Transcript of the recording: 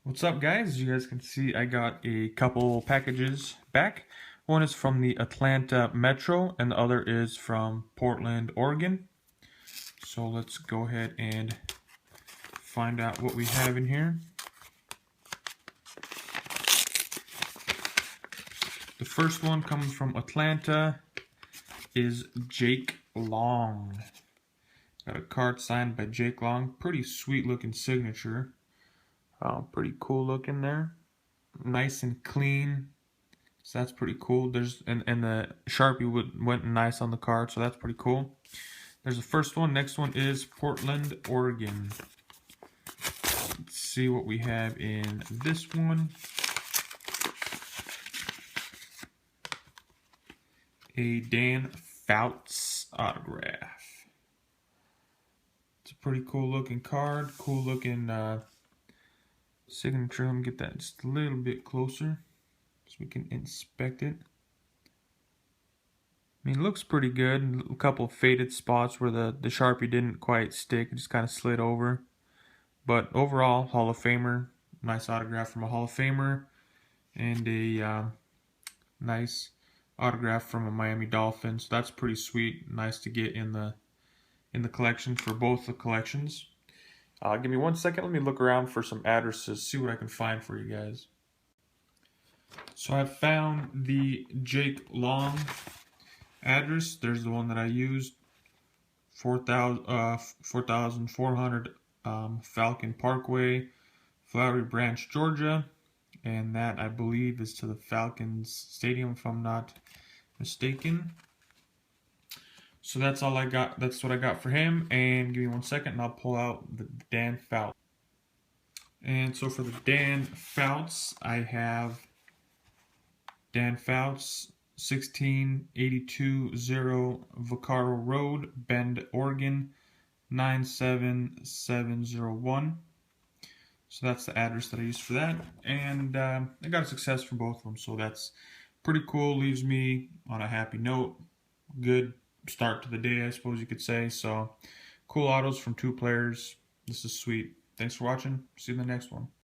What's up, guys? As you guys can see, I got a couple packages back. One is from the Atlanta Metro and the other is from Portland, Oregon. So let's go ahead and find out what we have in here. The first one comes from Atlanta is Jake Long. Got a card signed by Jake Long. Pretty sweet looking signature. Pretty cool looking there. Nice and clean. So that's pretty cool. There's and the Sharpie went nice on the card, so that's pretty cool. There's the first one. Next one is Portland, Oregon. Let's see what we have in this one. A Dan Fouts autograph. It's a pretty cool looking card. Cool looking signature. Let me get that just a little bit closer so we can inspect it. I mean, it looks pretty good. A couple of faded spots where the Sharpie didn't quite stick. It just kind of slid over. But overall, Hall of Famer. Nice autograph from a Hall of Famer. And a nice autograph from a Miami Dolphin. So that's pretty sweet. Nice to get in the collection for both the collections. Give me 1 second. Let me look around for some addresses. See what I can find for you guys. So I found the Jake Long address. There's the one that I used, 4400 Falcon Parkway, Flowery Branch, Georgia, and that I believe is to the Falcons Stadium if I'm not mistaken. So that's all I got. That's what I got for him. And give me 1 second and I'll pull out the Dan Fouts. And so for the Dan Fouts, I have Dan Fouts, 16820 Vaccaro Road, Bend, Oregon, 97701. So that's the address that I used for that. And I got a success for both of them. So that's pretty cool. Leaves me on a happy note. Good start to the day, I suppose you could say. So cool autos from two players. This is sweet. Thanks for watching. See you in the next one.